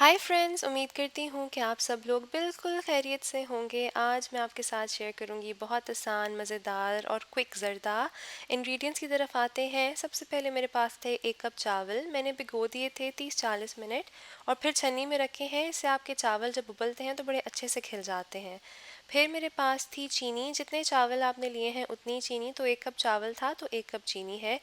Hi friends, उम्मीद करती हूँ कि आप सब लोग बिल्कुल खैरियत से होंगे। आज मैं आपके साथ शेयर करूँगी बहुत आसान, मज़ेदार और क्विक ज़र्दा। इंग्रेडिएंट्स की तरफ आते हैं। सबसे पहले मेरे पास थे 1 कप चावल। मैंने भिगो दिए थे 30-40 मिनट और फिर छन्नी में रखे हैं। इससे आपके चावल जब उबलते हैं तो बड़े अच्छे से खिल जाते हैं। फिर मेरे पास थी चीनी। जितने चावल आपने लिए हैं उतनी चीनी, तो 1 कप चावल था तो 1 कप चीनी है।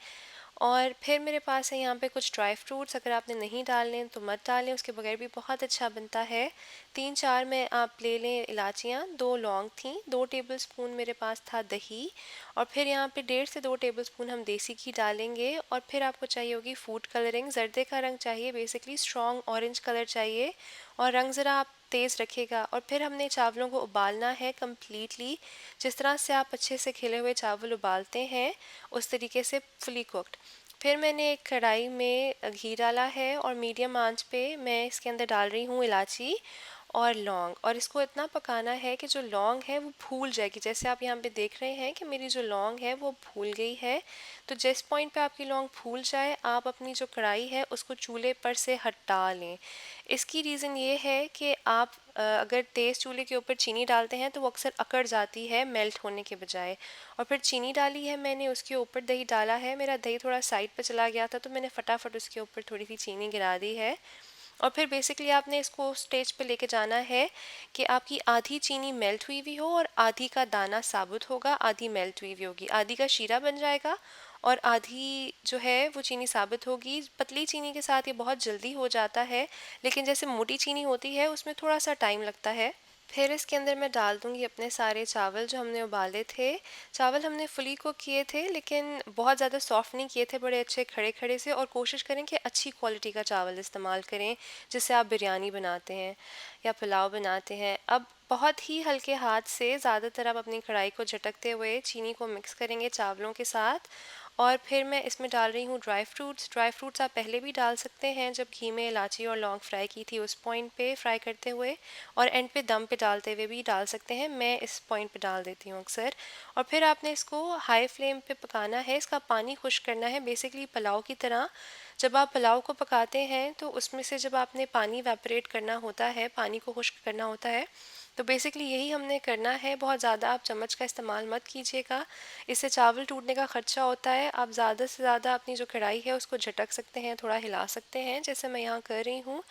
और फिर मेरे पास है यहाँ पे कुछ ड्राई फ्रूट्स। अगर आपने नहीं डालने तो मत डालें, उसके बगैर भी बहुत अच्छा बनता है। 3-4 में आप ले लें इलायचियाँ, 2 लौंग थी, 2 टेबलस्पून मेरे पास था दही, और फिर यहाँ पे 1.5 से 2 टेबलस्पून हम देसी घी डालेंगे। और फिर आपको चाहिए होगी फूड कलरिंग। जर्दे का रंग चाहिए, बेसिकली स्ट्रॉन्ग ऑरेंज कलर चाहिए, और रंग ज़रा आप तेज़ रखेगा। और फिर हमने चावलों को उबालना है कम्प्लीटली, जिस तरह से आप अच्छे से खिले हुए चावल उबालते हैं उस तरीके से फुली कुक्ड। फिर मैंने एक कढ़ाई में घी डाला है और मीडियम आंच पे मैं इसके अंदर डाल रही हूँ इलायची और लौंग, और इसको इतना पकाना है कि जो लौंग है वो भूल जाएगी। जैसे आप यहाँ पे देख रहे हैं कि मेरी जो लौंग है वो भूल गई है। तो जिस पॉइंट पे आपकी लौंग भूल जाए, आप अपनी जो कढ़ाई है उसको चूल्हे पर से हटा लें। इसकी रीज़न ये है कि आप अगर तेज़ चूल्हे के ऊपर चीनी डालते हैं तो वो अक्सर अकड़ जाती है मेल्ट होने के बजाय। और फिर चीनी डाली है मैंने, उसके ऊपर दही डाला है। मेरा दही थोड़ा साइड पे चला गया था तो मैंने फटाफट उसके ऊपर थोड़ी सी चीनी गिरा दी है। और फिर बेसिकली आपने इसको स्टेज पे लेके जाना है कि आपकी आधी चीनी मेल्ट हुई हुई हो और आधी का दाना साबुत होगा, आधी मेल्ट हुई हुई होगी, आधी का शीरा बन जाएगा और आधी जो है वो चीनी साबित होगी। पतली चीनी के साथ ये बहुत जल्दी हो जाता है, लेकिन जैसे मोटी चीनी होती है उसमें थोड़ा सा टाइम लगता है। फिर इसके अंदर मैं डाल दूंगी अपने सारे चावल जो हमने उबाले थे। चावल हमने फुली कुक किए थे, लेकिन बहुत ज़्यादा सॉफ्ट नहीं किए थे, बड़े अच्छे खड़े खड़े से। और कोशिश करें कि अच्छी क्वालिटी का चावल इस्तेमाल करें, जिससे आप बिरयानी बनाते हैं या पुलाव बनाते हैं। अब बहुत ही हल्के हाथ से ज़्यादातर आप अपनी कढ़ाई को झटकते हुए चीनी को मिक्स करेंगे चावलों के साथ। और फिर मैं इसमें डाल रही हूँ ड्राई फ्रूट्स। ड्राई फ्रूट्स आप पहले भी डाल सकते हैं, जब घी में इलायची और लौंग फ्राई की थी उस पॉइंट पे फ्राई करते हुए, और एंड पे दम पे डालते हुए भी डाल सकते हैं। मैं इस पॉइंट पे डाल देती हूँ अक्सर। और फिर आपने इसको हाई फ्लेम पे पकाना है। इसका पानी खुश्क करना है, बेसिकली पुलाव की तरह। जब आप पुलाव को पकाते हैं तो उसमें से जब आपने पानी वेपरेट करना होता है, पानी को खुश्क करना होता है, तो बेसिकली यही हमने करना है। बहुत ज़्यादा आप चम्मच का इस्तेमाल मत कीजिएगा, इससे चावल टूटने का खदशा होता है। आप ज़्यादा से ज़्यादा अपनी जो कढ़ाई है उसको झटक सकते हैं, थोड़ा हिला सकते हैं, जैसे मैं यहाँ कर रही हूँ।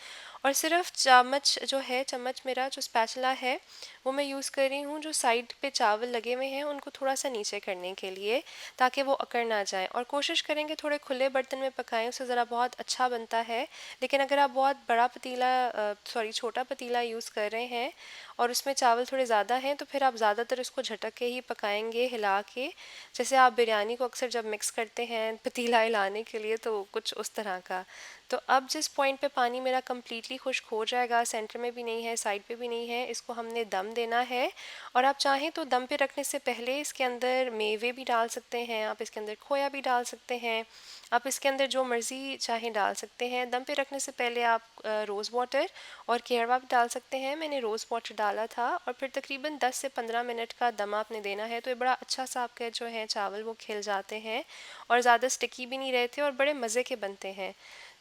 और सिर्फ चम्मच जो है, चम्मच मेरा जो स्पैचुला है वो मैं यूज़ कर रही हूँ, जो साइड पे चावल लगे हुए हैं उनको थोड़ा सा नीचे करने के लिए, ताकि वो अकड़ ना जाए। और कोशिश करेंगे थोड़े खुले बर्तन में पकाएं, उससे ज़रा बहुत अच्छा बनता है। लेकिन अगर आप बहुत बड़ा पतीला छोटा पतीला यूज़ कर रहे हैं और उसमें चावल थोड़े ज़्यादा हैं, तो फिर आप ज़्यादातर उसको झटक के ही पकाएंगे, हिला के। जैसे आप बिरयानी को अक्सर जब मिक्स करते हैं पतीला हिलाने के लिए, तो कुछ उस तरह का। तो अब जिस पॉइंट पे पानी मेरा कम्प्लीटली खुश्क हो जाएगा, सेंटर में भी नहीं है, साइड पे भी नहीं है, इसको हमने दम देना है। और आप चाहें तो दम पे रखने से पहले इसके अंदर मेवे भी डाल सकते हैं, आप इसके अंदर खोया भी डाल सकते हैं, आप इसके अंदर जो मर्ज़ी चाहें डाल सकते हैं। दम पे रखने से पहले आप रोज़ वाटर और केरवा भी डाल सकते हैं। मैंने रोज़ वाटर डाला था। और फिर तकरीबन 10 से 15 मिनट का दम आपने देना है, तो ये बड़ा अच्छा सा आपके जो है चावल वो खिल जाते हैं और ज़्यादा स्टिकी भी नहीं रहते और बड़े मज़े के बनते हैं।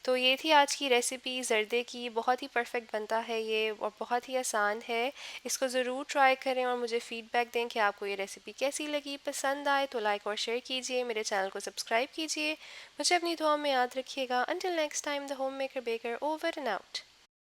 तो ये थी आज की रेसिपी ज़र्दे की। बहुत ही परफेक्ट बनता है ये और बहुत ही आसान है। इसको ज़रूर ट्राई करें और मुझे फ़ीडबैक दें कि आपको ये रेसिपी कैसी लगी। पसंद आए तो लाइक और शेयर कीजिए, मेरे चैनल को सब्सक्राइब कीजिए। मुझे अपनी दुआ में याद रखिएगा। Until next time, the home maker baker, over and out.